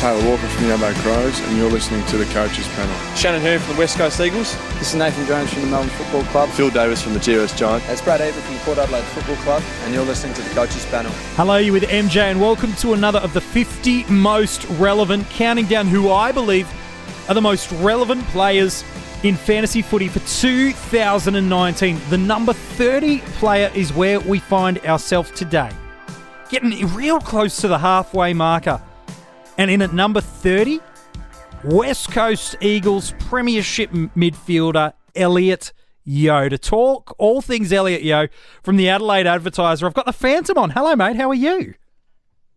Taylor Walker from the Adelaide Crows, and you're listening to the Coaches Panel. Shannon Hearn from the West Coast Eagles. This is Nathan Jones from the Melbourne Football Club. Phil Davis from the GWS Giants. It's Brad Avery from the Port Adelaide Football Club, and you're listening to the Coaches Panel. Hello, you with MJ, and welcome to another of the 50 most relevant, counting down who I believe are the most relevant players in fantasy footy for 2019. The number 30 player is where we find ourselves today. Getting real close to the halfway marker. And in at number 30, West Coast Eagles Premiership midfielder Elliot Yeo. To talk all things Elliot Yeo from the Adelaide Advertiser, I've got the Phantom on. Hello, mate. How are you?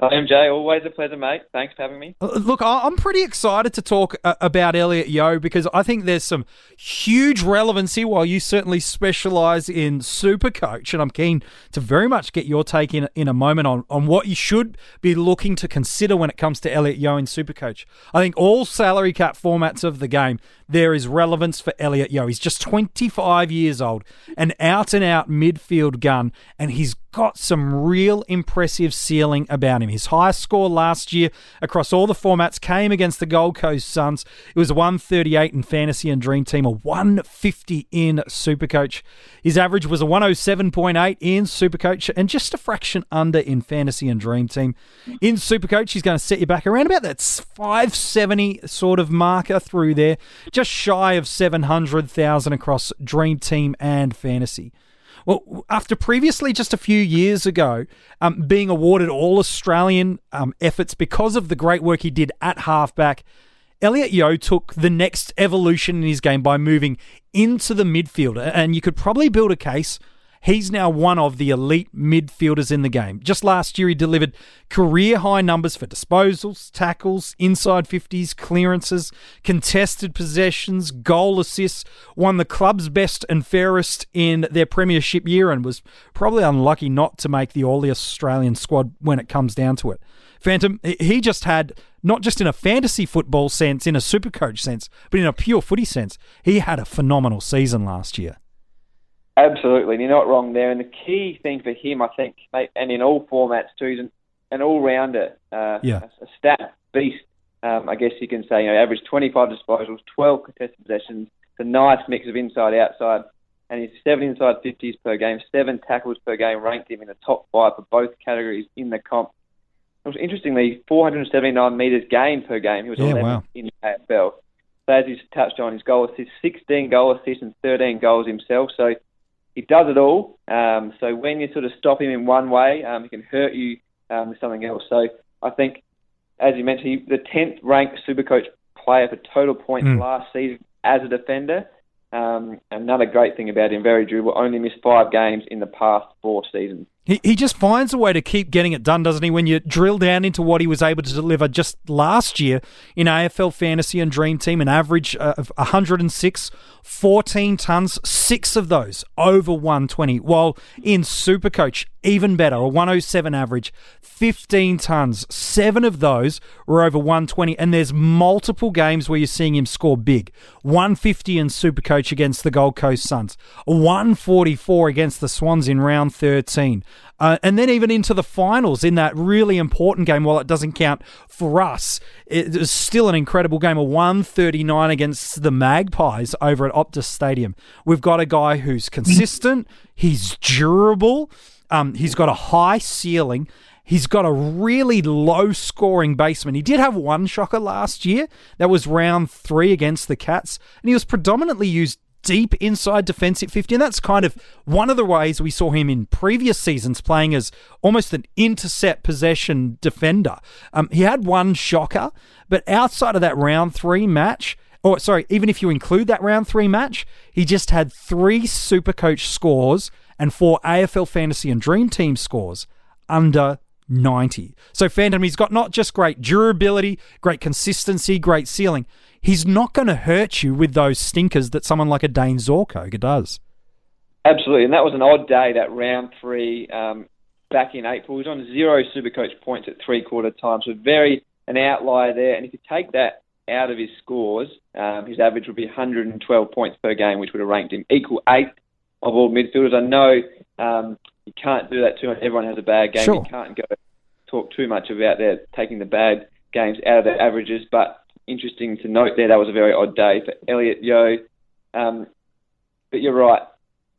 Hi, MJ. Always a pleasure, mate. Thanks for having me. Look, I'm pretty excited to talk about Elliot Yeo because I think there's some huge relevancy while you certainly specialise in Supercoach, and I'm keen to very much get your take in a moment on what you should be looking to consider when it comes to Elliot Yeo in Supercoach. I think all salary cap formats of the game, there is relevance for Elliot Yeo. He's just 25 years old, an out-and-out midfield gun, and he's got some real impressive ceiling about him. His highest score last year across all the formats came against the Gold Coast Suns. It was a 138 in Fantasy and Dream Team, a 150 in Supercoach. His average was a 107.8 in Supercoach and just a fraction under in Fantasy and Dream Team. In Supercoach, he's going to set you back around about that 570 sort of marker through there, just shy of 700,000 across Dream Team and Fantasy. Well, after previously, just a few years ago, being awarded All-Australian efforts because of the great work he did at halfback, Elliot Yeo took the next evolution in his game by moving into the midfield. And you could probably build a case he's now one of the elite midfielders in the game. Just last year, he delivered career-high numbers for disposals, tackles, inside 50s, clearances, contested possessions, goal assists, won the club's best and fairest in their premiership year and was probably unlucky not to make the All-Australian squad when it comes down to it. Phantom, he just had, not just in a fantasy football sense, in a Supercoach sense, but in a pure footy sense, he had a phenomenal season last year. Absolutely, and you're not wrong there. And the key thing for him, I think, mate, and in all formats too, is an all-rounder, a stat beast, I guess you can say. Average 25 disposals, 12 contested possessions, it's a nice mix of inside-outside, and he's 7 inside 50s per game, 7 tackles per game, ranked him in the top 5 for both categories in the comp. It was interestingly 479 metres gained per game. He was 11th in the AFL. So as he's touched on, his goal assists, 16 goal assists and 13 goals himself. So he does it all. So when you sort of stop him in one way, he can hurt you with something else. So I think, as you mentioned, the 10th ranked Supercoach player for total points last season as a defender. Another great thing about him, very durable, only missed 5 games in the past 4 seasons. He just finds a way to keep getting it done, doesn't he? When you drill down into what he was able to deliver just last year in AFL Fantasy and Dream Team, an average of 106, 14 tons, 6 of those over 120. While in Supercoach, even better, a 107 average, 15 tons, 7 of those were over 120. And there's multiple games where you're seeing him score big. 150 in Supercoach against the Gold Coast Suns, 144 against the Swans in round 13. And then even into the finals in that really important game, while it doesn't count for us, it was still an incredible game, a 139 against the Magpies over at Optus Stadium. We've got a guy who's consistent, he's durable, he's got a high ceiling, he's got a really low-scoring basement. He did have one shocker last year. That was round 3 against the Cats, and he was predominantly used deep inside defensive 50, and that's kind of one of the ways we saw him in previous seasons, playing as almost an intercept possession defender. He had one shocker, but outside of that round 3 match, even if you include that round 3 match, he just had 3 Supercoach scores and 4 AFL Fantasy and Dream Team scores under 90. So Phantom, he's got not just great durability, great consistency, great ceiling. He's not going to hurt you with those stinkers that someone like a Dane Zorko does. Absolutely, and that was an odd day, that round 3 back in April. He was on 0 Supercoach points at three-quarter time, so very an outlier there. And if you take that out of his scores, his average would be 112 points per game, which would have ranked him equal 8th of all midfielders. I know you can't do that too much. Everyone has a bad game. Sure. You can't go talk too much about their taking the bad games out of their averages. But interesting to note there, that was a very odd day for Elliot Yeo. But you're right.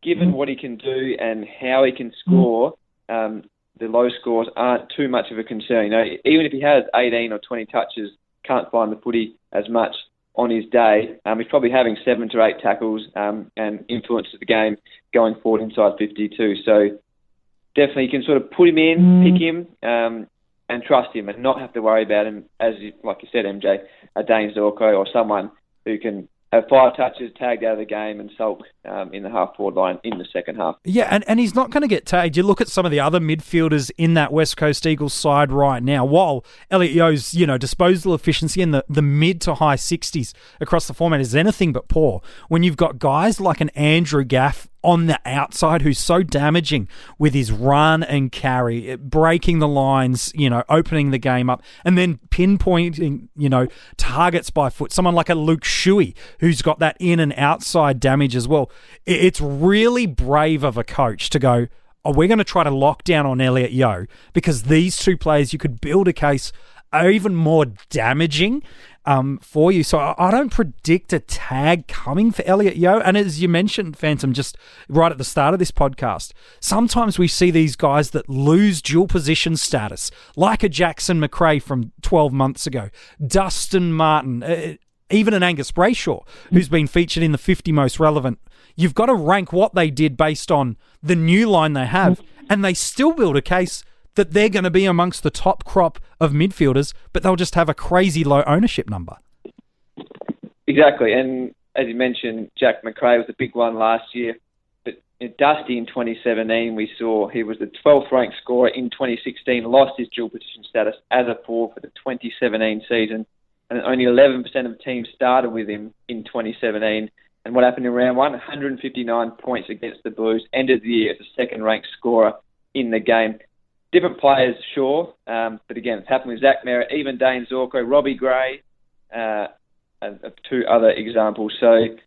Given what he can do and how he can score, the low scores aren't too much of a concern. Even if he has 18 or 20 touches, can't find the footy as much on his day, he's probably having 7 to 8 tackles and influences the game going forward inside 52. So definitely you can sort of put him in, pick him, and trust him and not have to worry about him, like you said, MJ, a Dane Zorko or someone who can have 5 touches, tagged out of the game and sulk in the half-forward line in the second half. Yeah, and he's not going to get tagged. You look at some of the other midfielders in that West Coast Eagles side right now, while Elliot Yeo's, disposal efficiency in the mid to high 60s across the format is anything but poor. When you've got guys like an Andrew Gaff on the outside who's so damaging with his run and carry, breaking the lines, opening the game up, and then pinpointing, targets by foot. Someone like a Luke Shuey who's got that in and outside damage as well. It's really brave of a coach to go, we're going to try to lock down on Elliot Yeo because these two players, you could build a case, are even more damaging for you. So I don't predict a tag coming for Elliot Yeo. And as you mentioned, Phantom, just right at the start of this podcast, sometimes we see these guys that lose dual position status, like a Jackson McRae from 12 months ago, Dustin Martin, even an Angus Brayshaw, who's been featured in the 50 most relevant. You've got to rank what they did based on the new line they have, and they still build a case that they're going to be amongst the top crop of midfielders, but they'll just have a crazy low ownership number. Exactly, and as you mentioned, Jack McRae was a big one last year, but Dusty in 2017, we saw he was the 12th ranked scorer in 2016, lost his dual position status as a forward for the 2017 season, and only 11% of teams started with him in 2017. And what happened in round one? 159 points against the Blues, ended the year as the second ranked scorer in the game. Different players, sure, but again, it's happened with Zach Merritt, even Dane Zorko, Robbie Gray, and 2 other examples. So you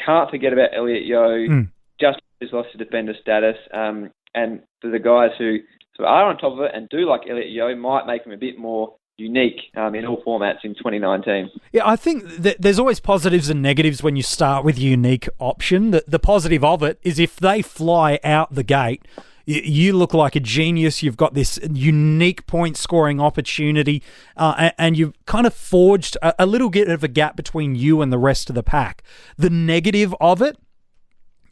can't forget about Elliot Yeo, just has lost his defender status, and for the guys who are on top of it and do like Elliot Yeo, might make him a bit more unique in all formats in 2019. Yeah, I think that there's always positives and negatives when you start with a unique option. The positive of it is if they fly out the gate, you look like a genius. You've got this unique point-scoring opportunity, and you've kind of forged a little bit of a gap between you and the rest of the pack. The negative of it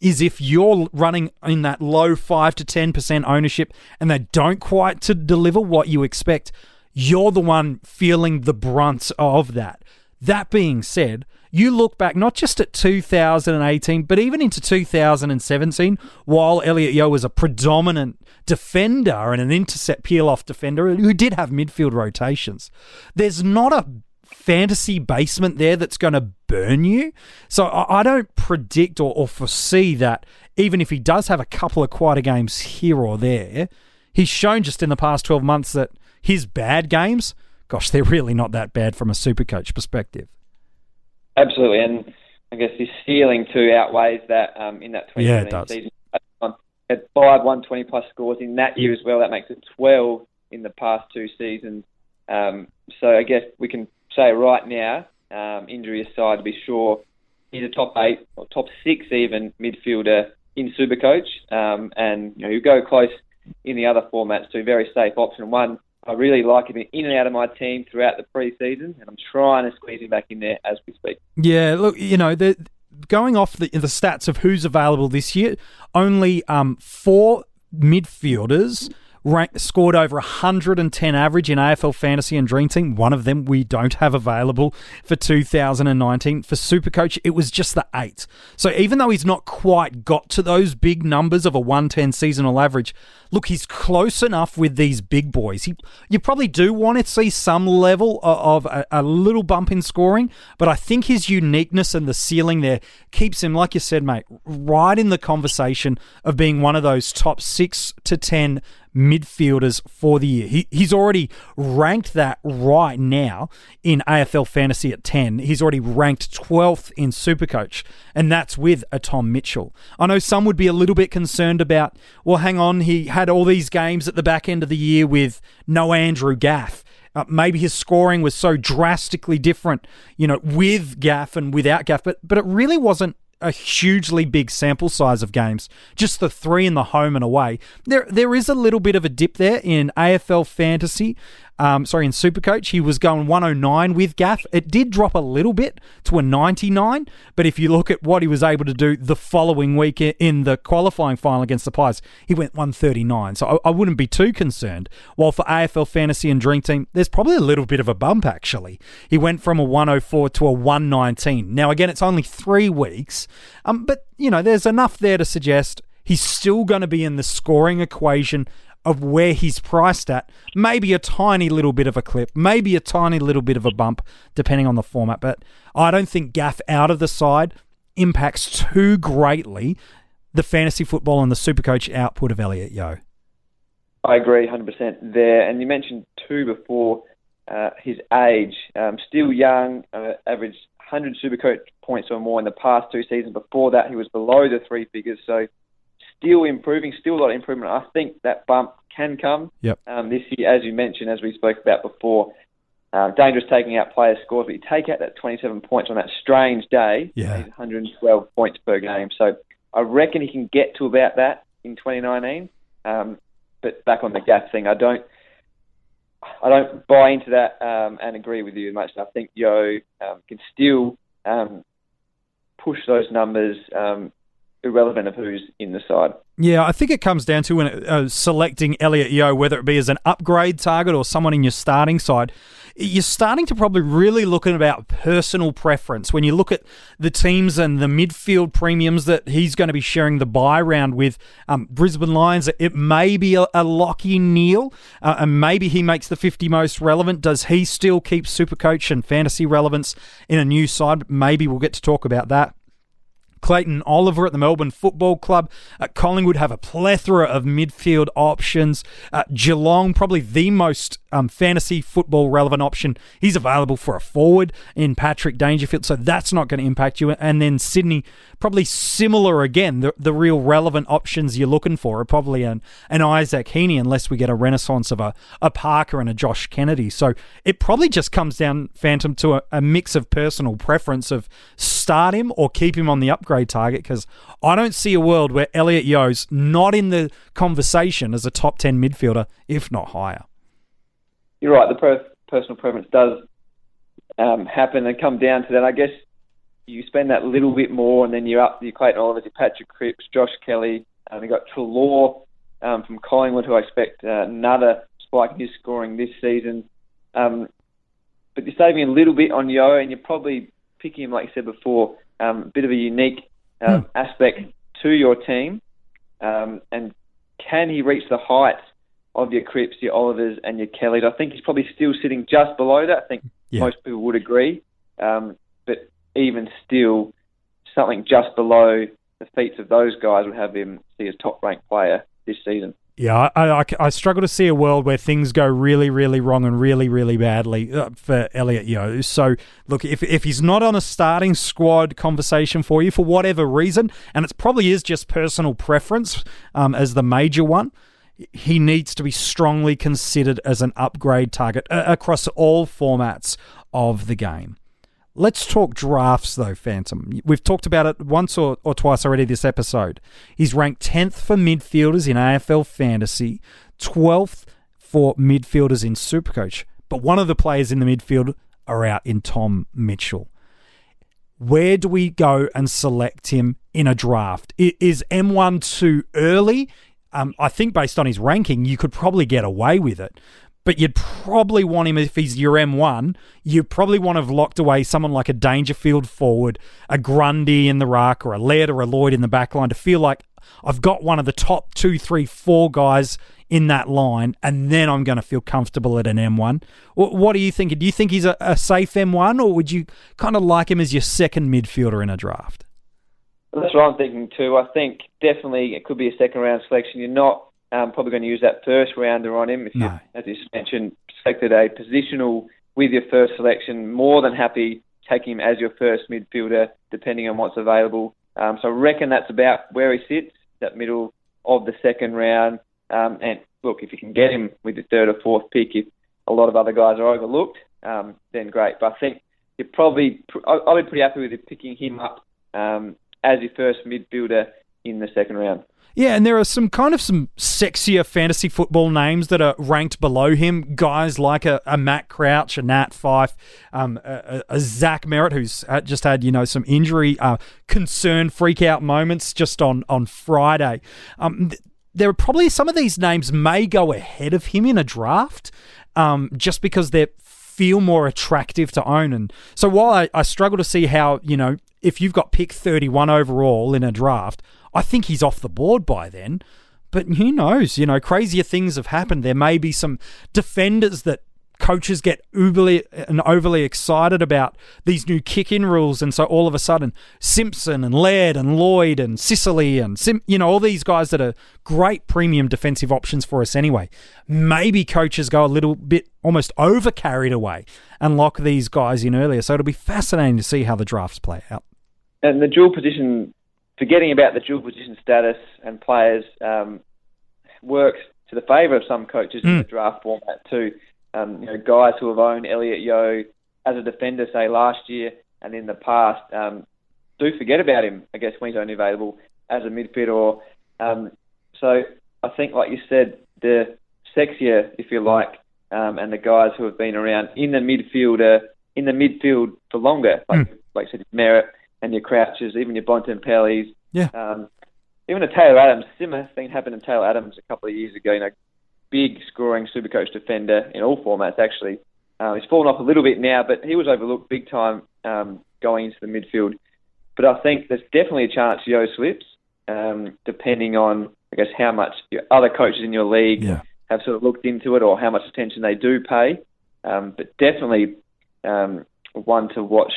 is if you're running in that low 5 to 10% ownership and they don't quite to deliver what you expect, you're the one feeling the brunt of that. That being said, you look back not just at 2018, but even into 2017, while Elliot Yeo was a predominant defender and an intercept peel-off defender who did have midfield rotations. There's not a fantasy basement there that's going to burn you. So I don't predict or foresee that even if he does have a couple of quieter games here or there, he's shown just in the past 12 months that his bad games, gosh, they're really not that bad from a Supercoach perspective. Absolutely, and I guess his ceiling too outweighs that in that 2017 season. Had 5 120-plus scores in that year as well. That makes it 12 in the past 2 seasons. So I guess we can say right now, injury aside, to be sure, he's a top 8 or top 6 even midfielder in Supercoach, and he'll go close in the other formats too. Very safe option. One, I really like him in and out of my team throughout the pre-season, and I'm trying to squeeze him back in there as we speak. Yeah, look, going off the stats of who's available this year, only 4 midfielders scored over 110 average in AFL Fantasy and Dream Team. One of them we don't have available for 2019. For Supercoach, it was just the 8. So even though he's not quite got to those big numbers of a 110 seasonal average, look, he's close enough with these big boys. You probably do want to see some level of a little bump in scoring, but I think his uniqueness and the ceiling there keeps him, like you said, mate, right in the conversation of being one of those top 6 to 10 midfielders for the year. He's already ranked that right now in AFL Fantasy at 10. He's already ranked 12th in Supercoach, and that's with a Tom Mitchell. I know some would be a little bit concerned about, well, hang on, he had all these games at the back end of the year with no Andrew Gaff. Maybe his scoring was so drastically different, with Gaff and without Gaff, but it really wasn't a hugely big sample size of games, just the 3 in the home and away. There is a little bit of a dip there in AFL fantasy. In Supercoach, he was going 109 with Gaff. It did drop a little bit to a 99, but if you look at what he was able to do the following week in the qualifying final against the Pies, he went 139. So I wouldn't be too concerned. While for AFL Fantasy and Dream Team, there's probably a little bit of a bump, actually. He went from a 104 to a 119. Now, again, it's only 3 weeks, but, there's enough there to suggest he's still going to be in the scoring equation of where he's priced at. Maybe a tiny little bit of a clip, maybe a tiny little bit of a bump, depending on the format. But I don't think Gaff out of the side impacts too greatly the fantasy football and the Supercoach output of Elliot Yeo. I agree 100% there. And you mentioned too before his age. Still young, averaged 100 Supercoach points or more in the past 2 seasons. Before that, he was below the 3 figures. So still improving, still a lot of improvement. I think that bump can come this year, as you mentioned, as we spoke about before. Dangerous taking out players' scores, but you take out that 27 points on that strange day, he's 112 points per game. So I reckon he can get to about that in 2019. But back on the Gaff thing, I don't buy into that and agree with you much. I think Yeo can still push those numbers irrelevant of who's in the side. Yeah, I think it comes down to when selecting Elliot Yeo, whether it be as an upgrade target or someone in your starting side, you're starting to probably really look at about personal preference. When you look at the teams and the midfield premiums that he's going to be sharing the bye round with, Brisbane Lions, it may be a Lockie Neal, and maybe he makes the 50 most relevant. Does he still keep Supercoach and fantasy relevance in a new side? Maybe we'll get to talk about that. Clayton Oliver at the Melbourne Football Club. Collingwood have a plethora of midfield options. Geelong, probably the most fantasy football relevant option. He's available for a forward in Patrick Dangerfield, so that's not going to impact you. And then Sydney, probably similar again. The real relevant options you're looking for are probably an Isaac Heaney, unless we get a renaissance of a Parker and a Josh Kennedy. So it probably just comes down, Phantom, to a mix of personal preference of start him or keep him on the upgrade target, because I don't see a world where Elliot Yeo's not in the conversation as a top 10 midfielder, if not higher. You're right, the personal preference does happen and come down to that. I guess you spend that little bit more and then you're up your Clayton Oliver, your Patrick Cripps, Josh Kelly, you've got Treloar from Collingwood, who I expect another spike in his scoring this season. But you're saving a little bit on Yeo, and you're probably picking him, like you said before, a bit of a unique aspect to your team. And can he reach the heights of your Cripps, your Olivers and your Kellys? I think he's probably still sitting just below that. I think most people would agree. But even still, something just below the feats of those guys would have him see as top-ranked player this season. Yeah, I struggle to see a world where things go really, really wrong and really, really badly for Elliot Yeo. So, look, if he's not on a starting squad conversation for you for whatever reason, and it probably is just personal preference as the major one, he needs to be strongly considered as an upgrade target across all formats of the game. Let's talk drafts, though, Phantom. We've talked about it once or twice already this episode. He's ranked 10th for midfielders in AFL Fantasy, 12th for midfielders in Supercoach. But one of the players in the midfield are out in Tom Mitchell. Where do we go and select him in a draft? Is M1 too early? I think based on his ranking, you could probably get away with it. But you'd probably want him, if he's your M1, you probably want to have locked away someone like a Dangerfield forward, a Grundy in the ruck, or a Laird or a Lloyd in the back line to feel like I've got one of the top 2, 3, 4 guys in that line, and then I'm going to feel comfortable at an M1. What are you thinking? Do you think he's a safe M1, or would you kind of like him as your second midfielder in a draft? That's what I'm thinking too. I think definitely it could be a second-round selection. You're not probably going to use that first rounder on him. If you, as you mentioned, selected a positional with your first selection, more than happy taking him as your first midfielder, depending on what's available. So I reckon that's about where he sits, that middle of the second round. And look, if you can get him with the third or fourth pick, if a lot of other guys are overlooked, then great. But I think I'll be pretty happy with picking him up as your first midfielder in the second round. Yeah, and there are some sexier fantasy football names that are ranked below him. Guys like a Matt Crouch, a Nat Fyfe, a Zach Merritt, who's just had some injury concern freak out moments just on Friday. There are probably some of these names may go ahead of him in a draft, just because they feel more attractive to own. And so while I struggle to see how if you've got pick 31 overall in a draft, I think he's off the board by then. But who knows? Crazier things have happened. There may be some defenders that coaches get overly excited about these new kick-in rules, and so all of a sudden Simpson and Laird and Lloyd and Sicily and all these guys that are great premium defensive options for us anyway. Maybe coaches go a little bit almost over carried away and lock these guys in earlier. So it'll be fascinating to see how the drafts play out. And the dual position, forgetting about the dual position status and players, works to the favour of some coaches in the draft format too. Guys who have owned Elliot Yeo as a defender, say, last year and in the past, do forget about him, I guess, when he's only available as a midfielder. So I think, like you said, the sexier, if you like, and the guys who have been around in the midfield for longer, like you said, Merritt and your Crouches, even your Bontempellis, even a Taylor Adams. Similar thing happened to Taylor Adams a couple of years ago, big scoring Supercoach defender in all formats, actually. He's fallen off a little bit now, but he was overlooked big time going into the midfield. But I think there's definitely a chance Yeo slips, depending on, I guess, how much your other coaches in your league have sort of looked into it or how much attention they do pay. But definitely one to watch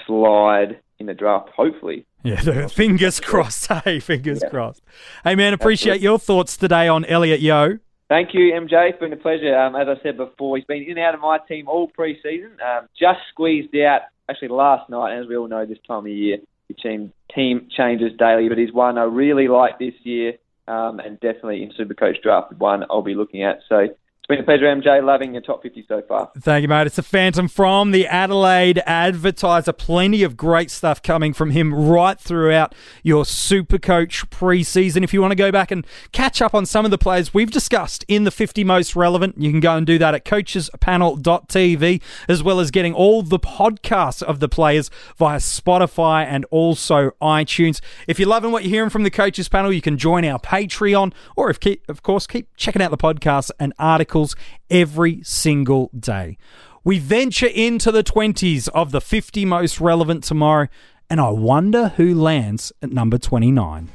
slide in the draft, hopefully. Yeah, fingers crossed. Hey, fingers crossed. Hey, man, appreciate your thoughts today on Elliot Yeo. Thank you, MJ. It's been a pleasure. As I said before, he's been in and out of my team all pre-season. Just squeezed out, actually, last night. As we all know, this time of year, the team changes daily. But he's one I really like this year, and definitely in Supercoach draft, one I'll be looking at. So it's been a pleasure, MJ. Loving your top 50 so far. Thank you, mate. It's the Phantom from the Adelaide Advertiser. Plenty of great stuff coming from him right throughout your Supercoach pre-season. If you want to go back and catch up on some of the players we've discussed in the 50 most relevant, you can go and do that at coachespanel.tv, as well as getting all the podcasts of the players via Spotify and also iTunes. If you're loving what you're hearing from the Coaches Panel, you can join our Patreon, or of course, keep checking out the podcasts and articles every single day. We venture into the 20s of the 50 most relevant tomorrow, and I wonder who lands at number 29.